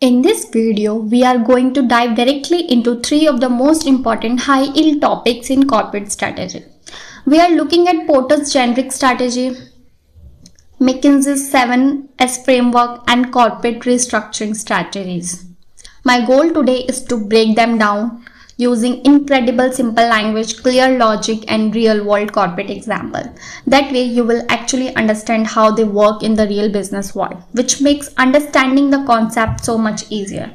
In this video, we are going to dive directly into three of the most important high-yield topics in corporate strategy. We are looking at Porter's generic strategy, McKinsey's 7S framework, and corporate restructuring strategies. My goal today is to break them down using incredible simple language, clear logic, and real-world corporate example. That way, you will actually understand how they work in the real business world, which makes understanding the concept so much easier.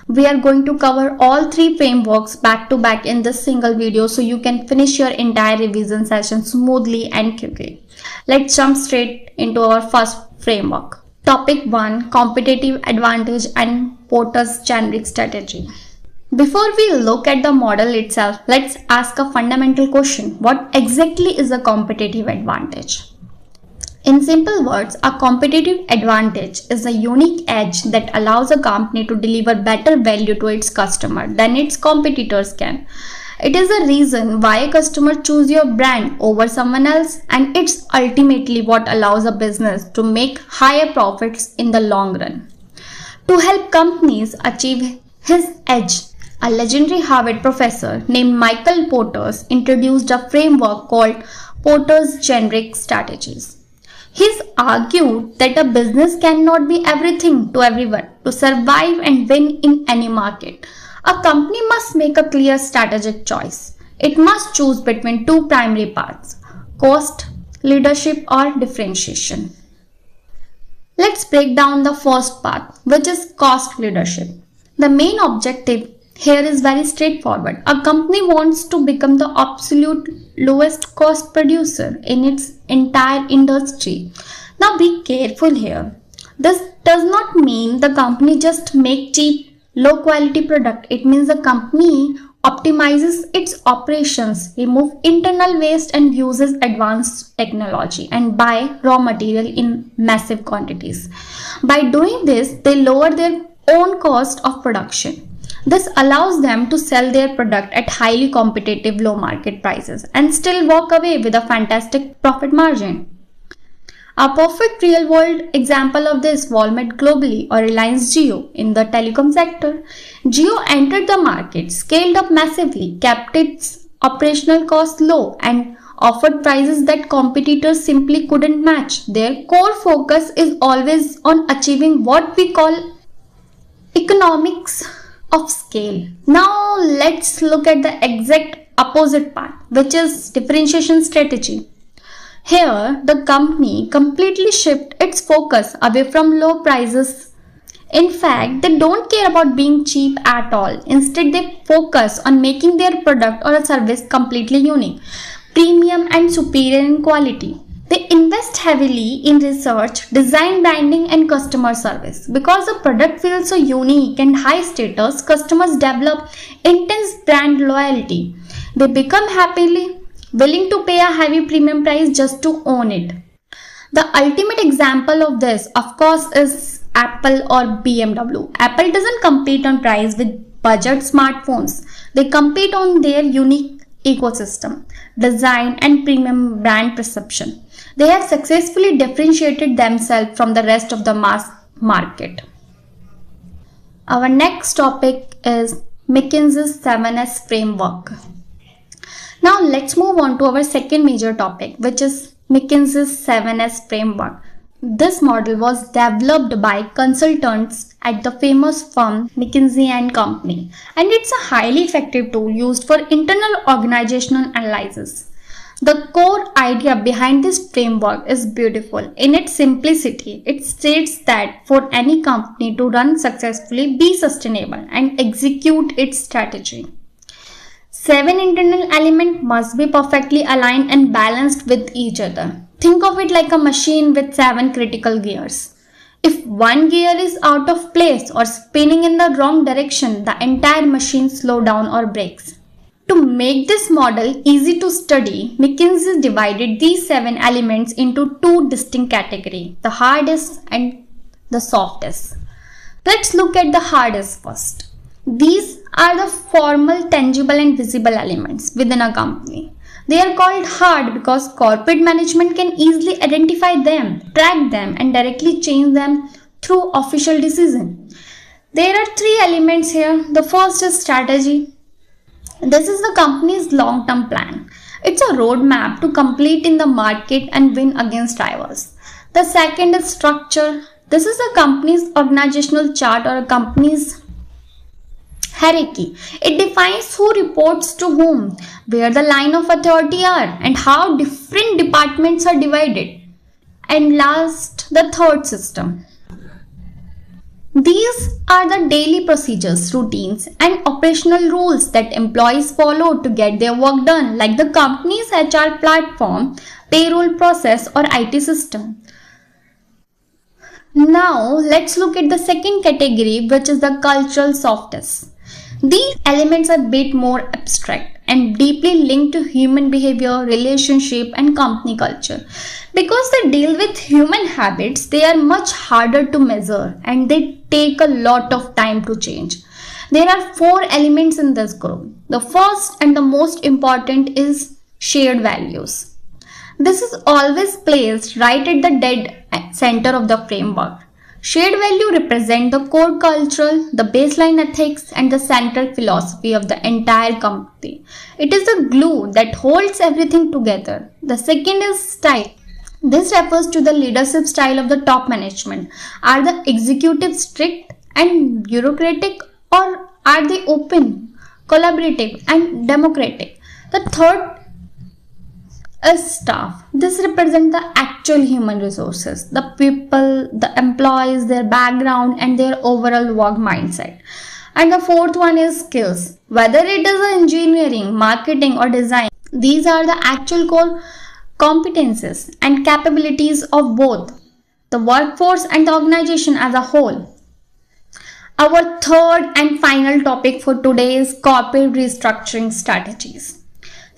We are going to cover all three frameworks back to back in this single video so you can finish your entire revision session smoothly and quickly. Let's jump straight into our first framework. Topic 1: Competitive Advantage and Porter's Generic Strategy. Before we look at the model itself, let's ask a fundamental question. What exactly is a competitive advantage? In simple words, a competitive advantage is a unique edge that allows a company to deliver better value to its customer than its competitors can. It is the reason why a customer chooses your brand over someone else, and it's ultimately what allows a business to make higher profits in the long run. To help companies achieve his edge, a legendary Harvard professor named Michael Porter introduced a framework called Porter's Generic Strategies. He's argued that a business cannot be everything to everyone. To survive and win in any market, a company must make a clear strategic choice. It must choose between two primary paths: cost, leadership, or differentiation. Let's break down the first path, which is cost leadership. The main objective here is very straightforward. A company wants to become the absolute lowest cost producer in its entire industry. Now be careful here. This does not mean the company just make cheap, low quality product. It means the company optimizes its operations, remove internal waste, and uses advanced technology and buy raw material in massive quantities. By doing this, they lower their own cost of production. This allows them to sell their product at highly competitive low market prices and still walk away with a fantastic profit margin. A perfect real-world example of this: Walmart globally, or Reliance Jio in the telecom sector. Jio entered the market, scaled up massively, kept its operational costs low, and offered prices that competitors simply couldn't match. Their core focus is always on achieving what we call economics of scale. Now let's look at the exact opposite path, which is differentiation strategy. Here, the company completely shifts its focus away from low prices. In fact, they don't care about being cheap at all. Instead, they focus on making their product or a service completely unique, premium, and superior in quality. They invest heavily in research, design, branding, and customer service. Because the product feels so unique and high status, customers develop intense brand loyalty. They become happily willing to pay a heavy premium price just to own it. The ultimate example of this, of course, is Apple or BMW. Apple doesn't compete on price with budget smartphones. They compete on their unique ecosystem, design, and premium brand perception. They have successfully differentiated themselves from the rest of the mass market. Our next topic is McKinsey's 7S framework. Now let's move on to our second major topic, which is McKinsey's 7S framework. This model was developed by consultants at the famous firm McKinsey & Company, and it's a highly effective tool used for internal organizational analysis. The core idea behind this framework is beautiful. In its simplicity, it states that for any company to run successfully, be sustainable, and execute its strategy, 7 internal elements must be perfectly aligned and balanced with each other. Think of it like a machine with 7 critical gears. If one gear is out of place or spinning in the wrong direction, the entire machine slows down or breaks. To make this model easy to study, McKinsey divided these 7 elements into 2 distinct categories: the hardest and the softest. Let's look at the hardest first. These are the formal, tangible, and visible elements within a company. They are called hard because corporate management can easily identify them, track them, and directly change them through official decision. There are three elements here. The first is strategy. This is the company's long-term plan. It's a roadmap to compete in the market and win against rivals. The second is structure. This is the company's organizational chart or a company's hierarchy. It defines who reports to whom, where the line of authority are, and how different departments are divided. And last, the third system. These are the daily procedures, routines, and operational rules that employees follow to get their work done, like the company's HR platform, payroll process, or IT system. Now, let's look at the second category, which is the cultural softness. These elements are a bit more abstract and deeply linked to human behavior, relationship, and company culture. Because they deal with human habits, they are much harder to measure and they take a lot of time to change. There are four elements in this group. The first and the most important is shared values. This is always placed right at the dead center of the framework. Shared value represent the core cultural, the baseline ethics, and the central philosophy of the entire company. It is the glue that holds everything together. The second is style. This refers to the leadership style of the top management. Are the executives strict and bureaucratic, or are they open, collaborative, and democratic? The third is staff. This represents the actual human resources, the people, the employees, their background, and their overall work mindset. And the fourth one is skills. Whether it is engineering, marketing, or design, these are the actual core competences and capabilities of both the workforce and the organization as a whole. Our third and final topic for today is corporate restructuring strategies.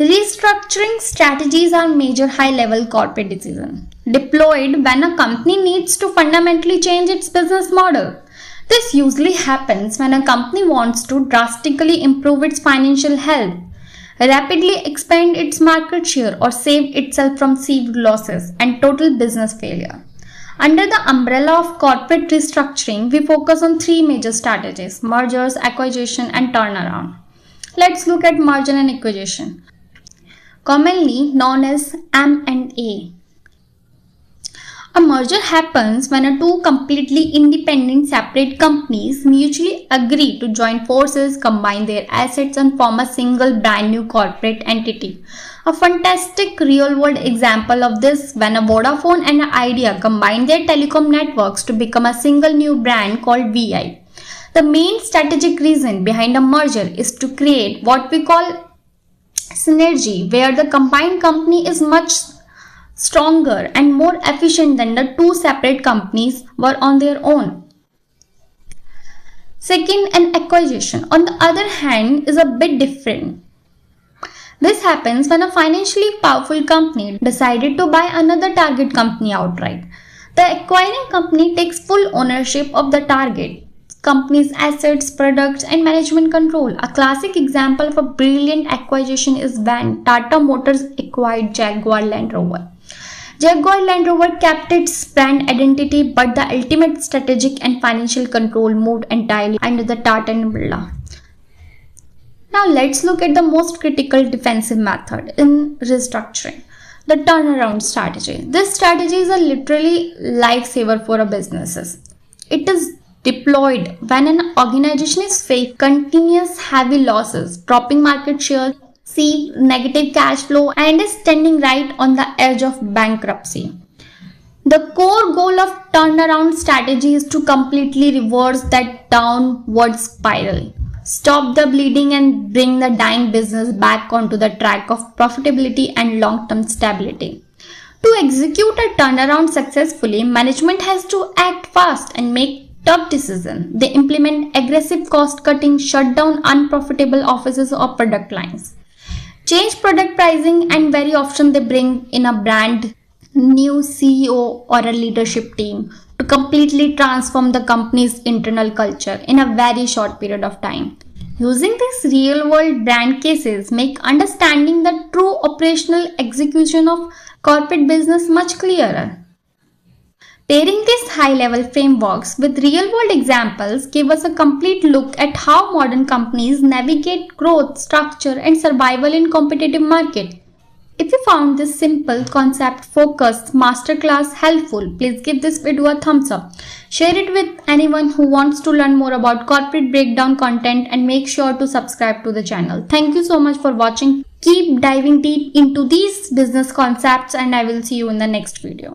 Restructuring strategies are major high-level corporate decisions deployed when a company needs to fundamentally change its business model. This usually happens when a company wants to drastically improve its financial health, rapidly expand its market share, or save itself from severe losses and total business failure. Under the umbrella of corporate restructuring, we focus on three major strategies: mergers, acquisition, and turnaround. Let's look at merger and acquisition, commonly known as M&A. A merger happens when two completely independent separate companies mutually agree to join forces, combine their assets, and form a single brand new corporate entity. A fantastic real-world example of this when a Vodafone and an Idea combined their telecom networks to become a single new brand called VI. The main strategic reason behind a merger is to create what we call synergy, where the combined company is much stronger and more efficient than the two separate companies were on their own. Second, an acquisition, on the other hand, is a bit different. This happens when a financially powerful company decided to buy another target company outright. The acquiring company takes full ownership of the target company's assets, products, and management control. A classic example of a brilliant acquisition is when Tata Motors acquired Jaguar Land Rover. Jaguar Land Rover kept its brand identity, but the ultimate strategic and financial control moved entirely under the Tata umbrella. Now let's look at the most critical defensive method in restructuring, the turnaround strategy. This strategy is a literally lifesaver for a businesses. It is deployed when an organization is facing continuous heavy losses, dropping market share, see negative cash flow, and is standing right on the edge of bankruptcy. The core goal of turnaround strategy is to completely reverse that downward spiral, stop the bleeding, and bring the dying business back onto the track of profitability and long-term stability. To execute a turnaround successfully, management has to act fast and make tough decisions. They implement aggressive cost cutting, shut down unprofitable offices or product lines, change product pricing, and very often they bring in a brand new CEO or a leadership team to completely transform the company's internal culture in a very short period of time. Using these real-world brand cases make understanding the true operational execution of corporate business much clearer. Pairing these high-level frameworks with real-world examples give us a complete look at how modern companies navigate growth, structure, and survival in competitive market. If you found this simple concept-focused masterclass helpful, please give this video a thumbs up. Share it with anyone who wants to learn more about corporate breakdown content and make sure to subscribe to the channel. Thank you so much for watching. Keep diving deep into these business concepts and I will see you in the next video.